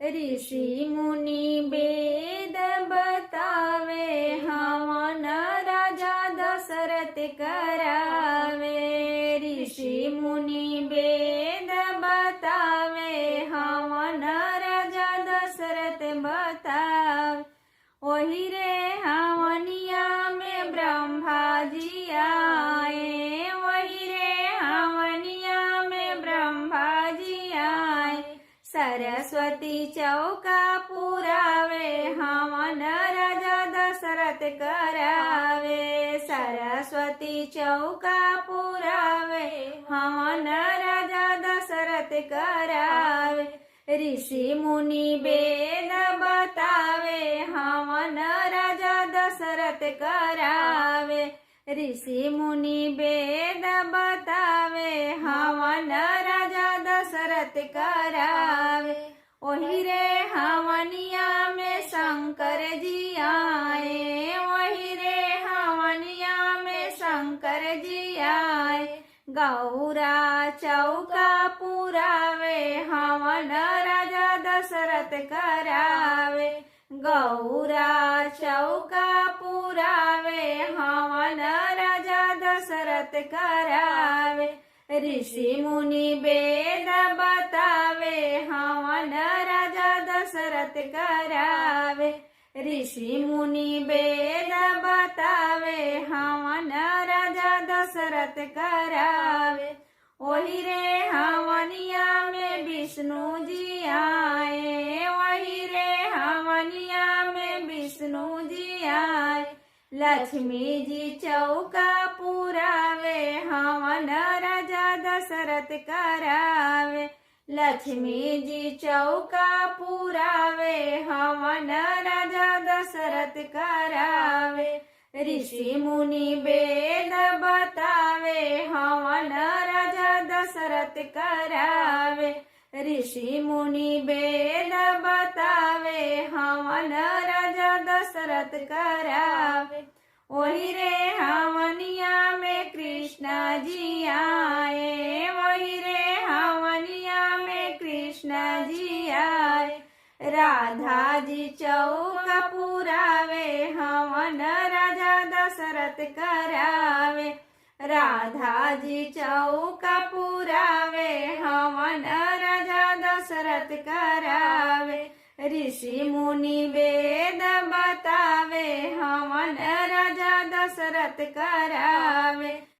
ऋषि मुनि वेद बतावे हवन राजा दशरथ करावे। ऋषि मुनि वेद बतावे हवन राजा दशरथ बतावे। वही रे हवनिया में ब्रह्मा जी आए। वही रे हवनिया में ब्रह्मा जी आए। सरस्वती चौका पुरावे हवन राजा दशरथ करावे। सरस्वती चौका पुरावे हवन राजा दशरथ करावे। ऋषि मुनि वेद बतावे हवन राजा दशरथ करावे। ऋषि मुनि वेद बतावे हवन राजा दशरथ करावे। वही रे हवनिया में शंकर जी आए। वही रे हवनिया में शंकर जी आए। गौरा चौका पुरावे हवन राजा दशरथ करावे। गौरा चौका पुरावे हवन राजा दशरथ करावे। ऋषि मुनि वेद बतावे हवन राजा दशरथ करावे। ऋषि मुनि वेद बतावे हवन राजा दशरथ करावे। वही रे हवनिया में विष्णु जी आए। वही रे हवनिया में विष्णु जी आए। लक्ष्मी जी चौका पुरावे हवन राजा दशरथ करावे। लक्ष्मी जी चौका पुरावे हवन राजा दशरथ करावे। ऋषि मुनि वेद बतावे हवन राजा दशरथ करावे। ऋषि मुनि वेद बतावे हवन राजा दशरथ करावे। वही रे हवनिया में कृष्ण जी आए। वही रे हवनिया में कृष्ण जी आए। राधा जी चौका पुरावे हवन राजा दशरथ करावे। राधा जी चौका पुरावे हवन राजा दशरथ करावे। ऋषि मुनि वेद बतावे हवन राजा दशरथ करावे।